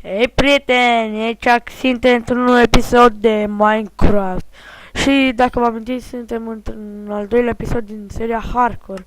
Hei prieteni, aici suntem într-un nou episod de Minecraft. Și dacă vă amintiți, suntem într-un al doilea episod din seria Hardcore.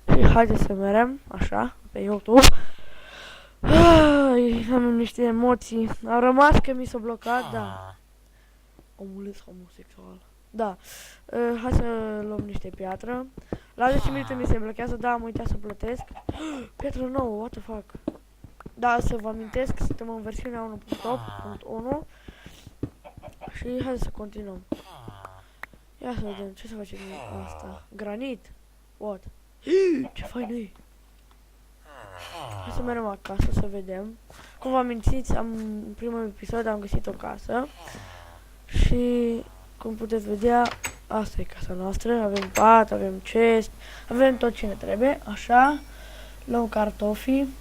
Și haideți să merem, așa, pe YouTube. Am niște emoții. Au rămas că mi s-a blocat, da. Omul homosexual. Da. Hai să luăm niște piatră. La 10 minute mi se blochează, da, am uitat să plătesc. Piatră nouă, what the fuck. Da, să vă amintesc, suntem în versiunea 1.8.1 și hai să continuăm. Ia să vedem, ce să facem asta? Granit? What? Ce fain e! Hai să mergem acasă să vedem. Cum vă amintiți, în primul episod am găsit o casă și cum puteți vedea, asta e casa noastră. Avem pat, avem chest, avem tot ce ne trebuie, așa. Luăm cartofii.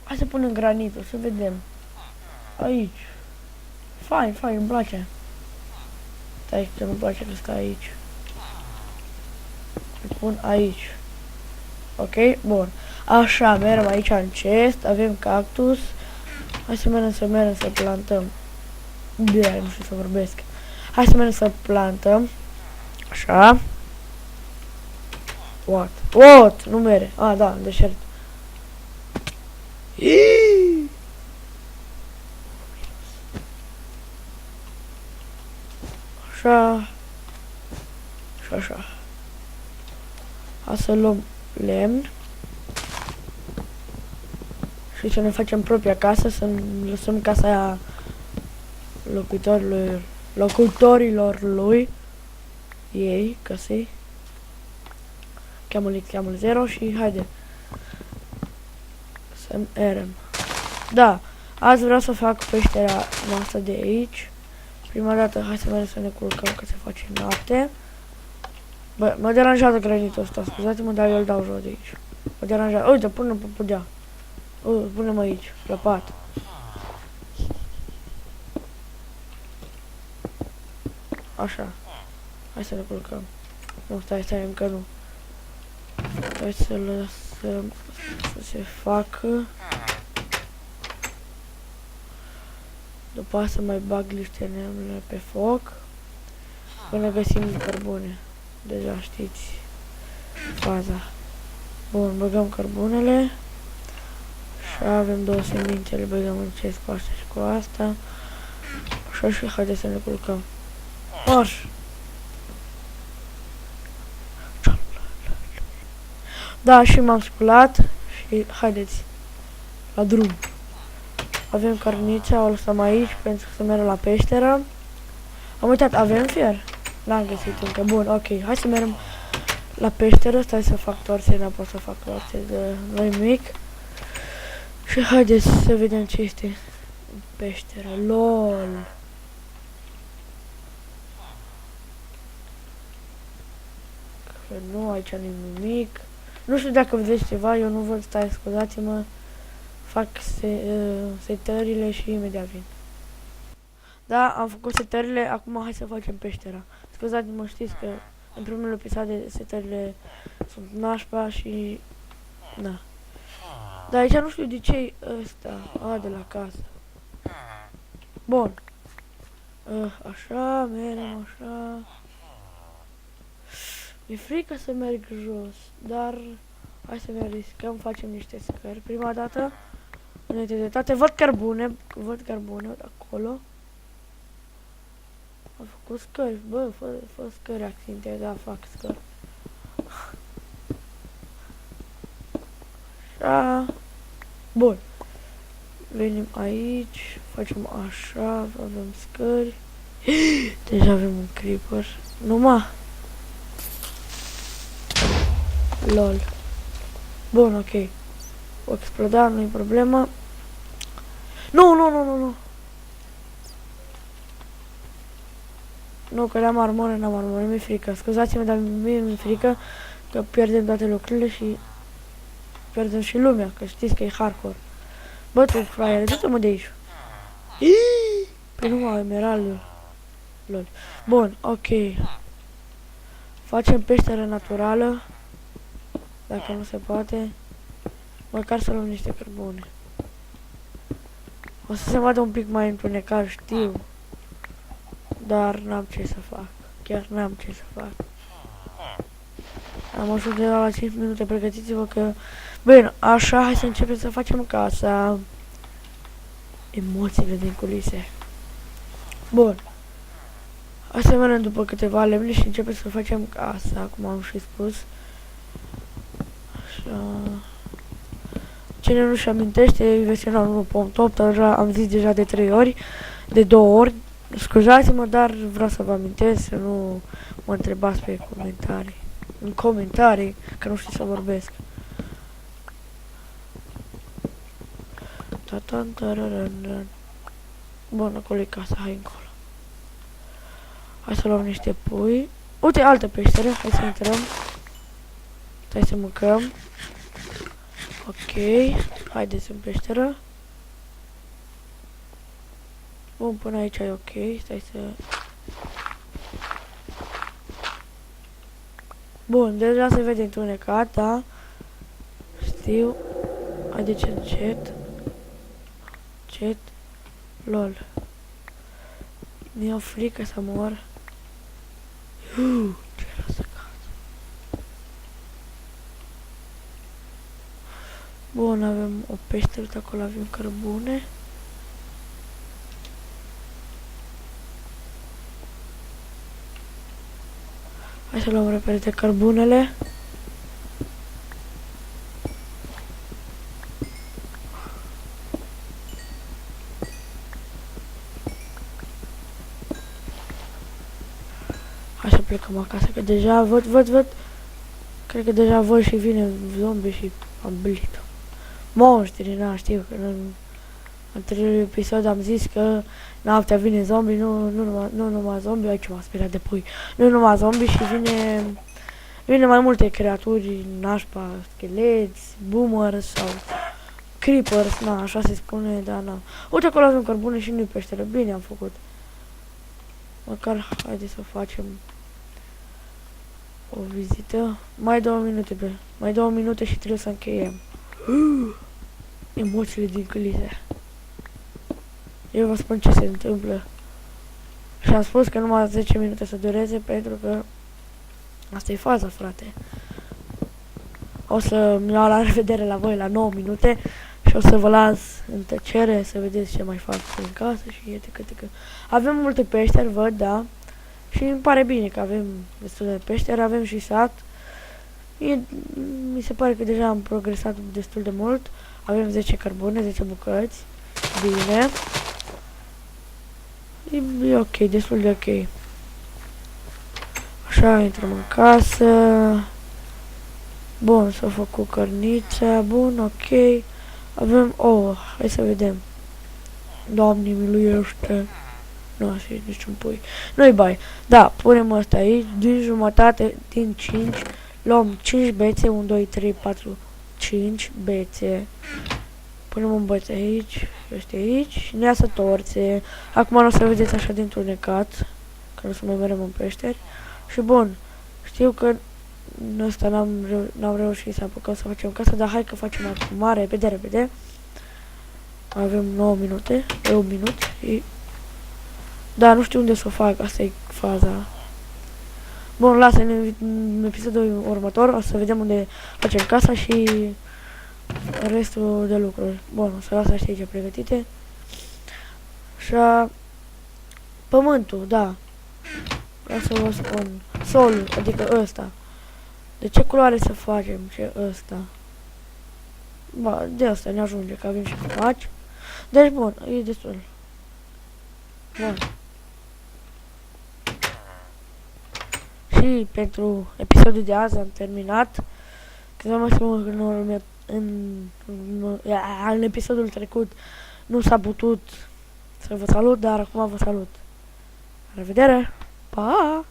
Hai să punem granitul, să vedem. Aici. Fain, fain, îmi place. Stai că nu-mi place că stai aici. Îl pun aici. Ok, bun. Așa, mergem aici în chest, avem cactus. Hai să mergem să plantăm. De nu știu să vorbesc. Hai să mergem să plantăm. Așa. What? Nu mere. Ah, da, în deșert. Așa. Și așa. Hai să luăm lemn. Și să ne facem propria casă, să lăsăm casa aia locuitorilor lui. Ei, căsei. Cheamă-l 0 și haide. Să merem. Da, azi vreau să fac peștera noastră de aici. Prima dată, hai să mergem să ne culcăm că se face noapte. Bă, mă deranjează granitul ăsta, scuzați-mă, dar eu îl dau jos de aici. Mă deranjează. Uite, pune-l pe podea. Pune-mă aici, la pat. Așa. Hai să ne culcăm. Nu, stai, încă nu. Hai să lăsăm să se facă. După asta mai bag niște lemne pe foc. Până găsim cărbune. Deja știți faza. Bun, băgăm cărbunele. Și avem două semințe, le băgăm în chest cu asta și cu asta. Așa și haideți să ne culcăm. Marș! Da, și m-am sculat și haideți la drum. Avem carnița, o lăsăm aici pentru să mergem la peșteră. Am uitat, avem fier? N-am găsit încă. Bun, ok, hai să mergem la peșteră. Stai să fac torțe, n-am pot să fac torțe de noi mic. Și haideți să vedem ce este în peșteră. LOL! Că nu, aici nu e nimic. Nu știu dacă vedeți ceva, eu nu văd, stai, scuzați-mă. Fac setările și imediat vin. Da, am făcut setările, acum hai să facem peștera. Scuzați-mă, știți că în primul episod de setările sunt nașpa și... Da. Dar aici nu știu de ce ăsta. De la casă. Bun. Așa, mergem așa. Mi-e frică să merg jos, dar hai să ne riscăm, facem niște scări. Prima dată, înainte de toate, văd cărbune acolo. Am făcut scări, bă, fă scări accinte, da, fac scări. Așa. Bun. Venim aici, facem așa, avem scări. Deja avem un creeper. Numai. LOL. Bun, ok. O exploda, nu-i problemă. Nu. Nu, că n-am armură, mi-e frică. Scuzați-mă, dar mie mi-e frică că pierdem toate lucrurile și pierdem și lumea, că știți că e hardcore. Bă, tu, fraiere, du-te-mă de aici. Păi nu mă, emeraldul. LOL. Bun, ok. Facem peșteră naturală. Dacă nu se poate. Măcar să luăm niște cărbune. O să se vadă un pic mai întunecat, știu. Dar n-am ce să fac. Chiar n-am ce să fac. Am ajuns de la 5 minute, pregătiți-vă că... Bine, așa, hai să începem să facem casa. Emoțiile din culise. Bun. Hai să mergem după câteva lemne și începem să facem casa, cum am și spus. Așa... Cine nu-și amintește, versionul 1.8, am zis deja de 3 ori, de 2 ori. Scuzați-mă, dar vreau să vă amintesc să nu mă întrebați pe comentarii. În comentarii, că nu știu să vorbesc. Bun, acolo e casa, hai încolo. Hai să luăm niște pui. Uite, altă peșteră, hai să intrăm. Hai să mâncăm. Ok, haideți în peșteră. Bun, până aici e ok, stai să... Bun, deja se vede întunecat, da? Știu. Haideți încet. Încet. LOL. Mi-e o frică să mor. Ce era să cad. Bun, avem o peșteră, acolo avem cărbune. Hai să luăm repede cărbunele. Hai să plecăm acasă, că deja văd. Cred că deja văd și vine zombie și am blit. Monștri, na, știu că în anteriorul episod am zis că noaptea vine zombie, nu numai zombie, aici m-a speriat de pui. Nu numai zombie și vine mai multe creaturi, nașpa, scheleți, boomers sau creepers, na, așa se spune, dar na. Uite acolo avem cărbune și nu-i peșteră, bine am făcut. Măcar, haide să facem o vizită. Mai 2 minute, mai 2 minute și trebuie să încheiem. Emoțiile din culise. Eu vă spun ce se întâmplă. Și am spus că numai 10 minute să dureze pentru că asta e faza, frate. O să-mi iau la revedere la voi la 9 minute și o să vă las în tăcere să vedeți ce mai fac în casă și etc. Avem multe peșteri, văd, da. Și îmi pare bine că avem destul de peșteri, avem și sat. Mi se pare că deja am progresat destul de mult. Avem 10 cărbune, 10 bucăți. Bine. E ok, destul de ok. Așa, intrăm în casă. Bun, s-a făcut cărnița. Bun, ok. Avem ouă, hai să vedem. Doamne, miluiește. Nu, așa e niciun pui. Nu-i bai. Da, punem asta aici. Din jumătate, din 5. Luăm 5 bețe. 1, 2, 3, 4, 5 bețe. Punem un băț aici. Ăștia aici. Și ne iasă torțe. Acum nu o să vedeți așa de întunecat. Că nu să mai merem în peșteri. Și bun. Știu că în ăsta n-am reușit să apucăm să facem casa. Dar hai că facem acum. Repede. Avem 9 minute. E 1 minut. Da, nu știu unde să o fac, asta e faza. Bun, lasă, în episodul următor o să vedem unde facem casa și restul de lucruri. Bun, o să las așa aici pregătite. Așa, pământul, da. Vreau să vă spun, solul, adică ăsta. De ce culoare să facem ce ăsta? Ba, de asta ne ajunge, că avem și copaci. Deci, bun, e destul. Bun. Și pentru episodul de azi am terminat. Că vă mai spun că în episodul trecut nu s-a putut să vă salut, dar acum vă salut. La revedere! Pa!